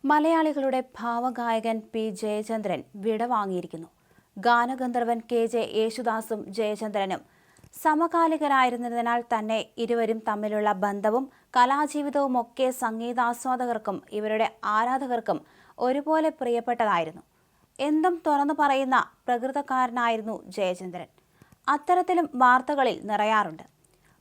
മലയാളികളുടെ ഭാവഗായകൻ പി ജയചന്ദ്രൻ വിടവാങ്ങിയിരിക്കുന്നു. ഗാനഗന്ധർവൻ കെ.ജെ. യേശുദാസും ജയചന്ദ്രനും സമകാലികരായിരുന്നതിനാൽ തന്നെ ഇരുവരും തമ്മിലുള്ള ബന്ധവും കലാജീവിതവുമൊക്കെ സംഗീതാസ്വാദകർക്കും ഇവരുടെ ആരാധകർക്കും ഒരുപോലെ പ്രിയപ്പെട്ടതായിരുന്നു. എന്തും തുറന്നു പറയുന്ന പ്രകൃതക്കാരനായിരുന്നു ജയചന്ദ്രൻ. അത്തരത്തിലും വാർത്തകളിൽ നിറയാറുണ്ട്.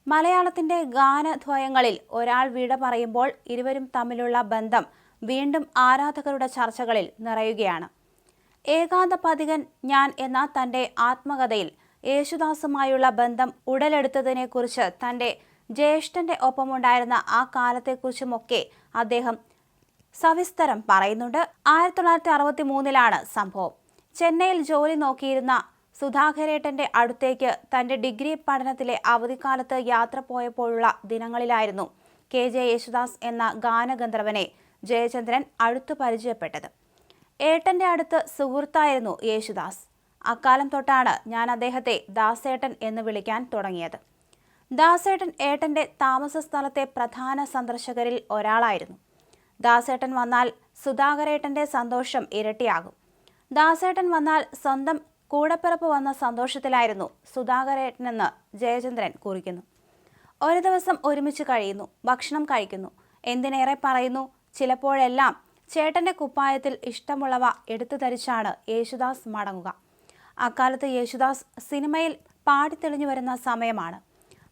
മലയാളത്തിന്റെ ഗാനദ്വയങ്ങളിൽ ഒരാൾ വിട പറയുമ്പോൾ ഇരുവരും തമ്മിലുള്ള ബന്ധം വീണ്ടും ആരാധകരുടെ ചർച്ചകളിൽ നിറയുകയാണ്. ഏകാന്ത പഥികൻ ഞാൻ എന്ന തന്റെ ആത്മകഥയിൽ യേശുദാസുമായുള്ള ബന്ധം ഉടലെടുത്തതിനെക്കുറിച്ച് തന്റെ ജ്യേഷ്ഠന്റെ ഒപ്പമുണ്ടായിരുന്ന ആ കാലത്തെക്കുറിച്ചുമൊക്കെ അദ്ദേഹം സവിസ്തരം പറയുന്നുണ്ട്. 1963 സംഭവം. ചെന്നൈയിൽ ജോലി നോക്കിയിരുന്ന സുധാകരേട്ടന്റെ അടുത്തേക്ക് തന്റെ ഡിഗ്രി പഠനത്തിലെ അവധിക്കാലത്ത് യാത്ര പോയപ്പോഴുള്ള ദിനങ്ങളിലായിരുന്നു കെ.ജെ. യേശുദാസ് എന്ന ഗാനഗന്ധർവനെ ജയചന്ദ്രൻ അടുത്തു പരിചയപ്പെട്ടത്. ഏട്ടന്റെ അടുത്ത് സുഹൃത്തായിരുന്നു യേശുദാസ്. അക്കാലം തൊട്ടാണ് ഞാൻ അദ്ദേഹത്തെ ദാസേട്ടൻ എന്ന് വിളിക്കാൻ തുടങ്ങിയത്. ദാസേട്ടൻ ഏട്ടന്റെ താമസ സ്ഥലത്തെ പ്രധാന സന്ദർശകരിൽ ഒരാളായിരുന്നു. ദാസേട്ടൻ വന്നാൽ സുധാകരേട്ടന്റെ സന്തോഷം ഇരട്ടിയാകും. ദാസേട്ടൻ വന്നാൽ സ്വന്തം കൂടപ്പിറപ്പ് വന്ന സന്തോഷത്തിലായിരുന്നു സുധാകരേട്ടനെന്ന് ജയചന്ദ്രൻ കുറിക്കുന്നു. ഒരു ദിവസം ഒരുമിച്ച് കഴിയുന്നു, ഭക്ഷണം കഴിക്കുന്നു. എന്തിനേറെ പറയുന്നു, ചിലപ്പോഴെല്ലാം ചേട്ടന്റെ കുപ്പായത്തിൽ ഇഷ്ടമുള്ളവ എടുത്തു ധരിച്ചാണ് യേശുദാസ് മടങ്ങുക. അക്കാലത്ത് യേശുദാസ് സിനിമയിൽ പാടിത്തെളിഞ്ഞു വരുന്ന സമയമാണ്.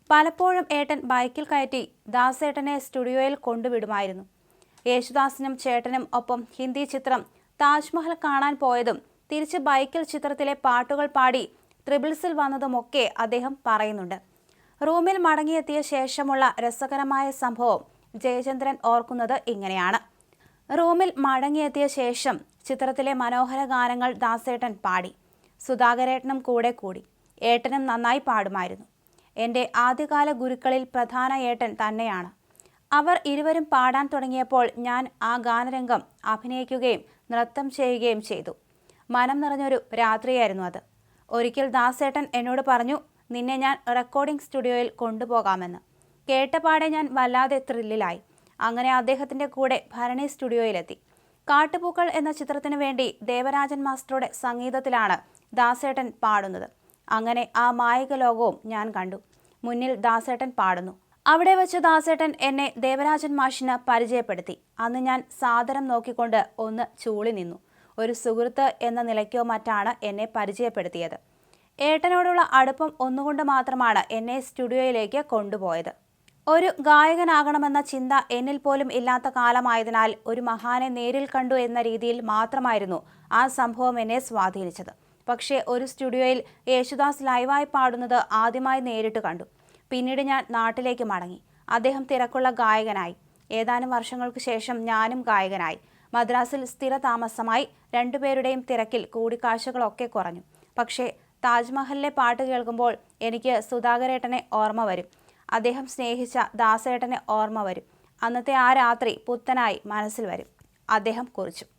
പലപ്പോഴും ഏട്ടൻ ബൈക്കിൽ കയറ്റി ദാസേട്ടനെ സ്റ്റുഡിയോയിൽ കൊണ്ടുവിടുമായിരുന്നു. യേശുദാസിനും ചേട്ടനും ഒപ്പം ഹിന്ദി ചിത്രം താജ്മഹൽ കാണാൻ പോയതും തിരിച്ച് ബൈക്കിൽ ചിത്രത്തിലെ പാട്ടുകൾ പാടി ട്രിബിൾസിൽ വന്നതുമൊക്കെ അദ്ദേഹം പറയുന്നുണ്ട്. റൂമിൽ മടങ്ങിയെത്തിയ ശേഷമുള്ള രസകരമായ സംഭവം ജയചന്ദ്രൻ ഓർക്കുന്നത് ഇങ്ങനെയാണ്. റൂമിൽ മടങ്ങിയെത്തിയ ശേഷം ചിത്രത്തിലെ മനോഹര ഗാനങ്ങൾ ദാസേട്ടൻ പാടി. സുധാകരേട്ടനും കൂടെ കൂടി. ഏട്ടനും നന്നായി പാടുമായിരുന്നു. എൻ്റെ ആദ്യകാല ഗുരുക്കളിൽ പ്രധാന ഏട്ടൻ തന്നെയാണ്. അവർ ഇരുവരും പാടാൻ തുടങ്ങിയപ്പോൾ ഞാൻ ആ ഗാനരംഗം അഭിനയിക്കുകയും നൃത്തം ചെയ്യുകയും ചെയ്തു. മനം നിറഞ്ഞൊരു രാത്രിയായിരുന്നു അത്. ഒരിക്കൽ ദാസേട്ടൻ എന്നോട് പറഞ്ഞു, നിന്നെ ഞാൻ റെക്കോർഡിംഗ് സ്റ്റുഡിയോയിൽ കൊണ്ടുപോകാമെന്ന്. കേട്ടപാടെ ഞാൻ വല്ലാതെ ത്രില്ലിലായി. അങ്ങനെ അദ്ദേഹത്തിൻ്റെ കൂടെ ഭരണി സ്റ്റുഡിയോയിലെത്തി. കാട്ടുപൂക്കൾ എന്ന ചിത്രത്തിന് വേണ്ടി ദേവരാജൻ മാസ്റ്ററുടെ സംഗീതത്തിലാണ് ദാസേട്ടൻ പാടുന്നത്. അങ്ങനെ ആ മായിക ലോകവും ഞാൻ കണ്ടു. മുന്നിൽ ദാസേട്ടൻ പാടുന്നു. അവിടെ വെച്ച് ദാസേട്ടൻ എന്നെ ദേവരാജൻ മാഷിന് പരിചയപ്പെടുത്തി. അന്ന് ഞാൻ സാദരം നോക്കിക്കൊണ്ട് ഒന്ന് ചൂളി നിന്നു. ഒരു സുഹൃത്ത് എന്ന നിലയ്ക്കോ മറ്റാണ് എന്നെ പരിചയപ്പെടുത്തിയത്. ഏട്ടനോടുള്ള അടുപ്പം ഒന്നുകൊണ്ട് മാത്രമാണ് എന്നെ സ്റ്റുഡിയോയിലേക്ക് കൊണ്ടുപോയത്. ഒരു ഗായകനാകണമെന്ന ചിന്ത എന്നിൽ പോലും ഇല്ലാത്ത കാലമായതിനാൽ ഒരു മഹാനെ നേരിൽ കണ്ടു എന്ന രീതിയിൽ മാത്രമായിരുന്നു ആ സംഭവം എന്നെ സ്വാധീനിച്ചത്. പക്ഷേ ഒരു സ്റ്റുഡിയോയിൽ യേശുദാസ് ലൈവായി പാടുന്നത് ആദ്യമായി നേരിട്ട് കണ്ടു. പിന്നീട് ഞാൻ നാട്ടിലേക്ക് മടങ്ങി. അദ്ദേഹം തിരക്കുള്ള ഗായകനായി. ഏതാനും വർഷങ്ങൾക്ക് ശേഷം ഞാനും ഗായകനായി. മദ്രാസിൽ സ്ഥിര താമസമായി. രണ്ടുപേരുടെയും തിരക്കിൽ കൂടിക്കാഴ്ചകളൊക്കെ കുറഞ്ഞു. പക്ഷേ താജ്മഹലിലെ പാട്ട് കേൾക്കുമ്പോൾ എനിക്ക് സുധാകരേട്ടനെ ഓർമ്മ വരും. അദ്ദേഹം സ്നേഹിച്ച ദാസേട്ടനെ ഓർമ്മ വരും. അന്നത്തെ ആ രാത്രി പുത്തനായി മനസ്സിൽ വരും. അദ്ദേഹം കുറിച്ചു.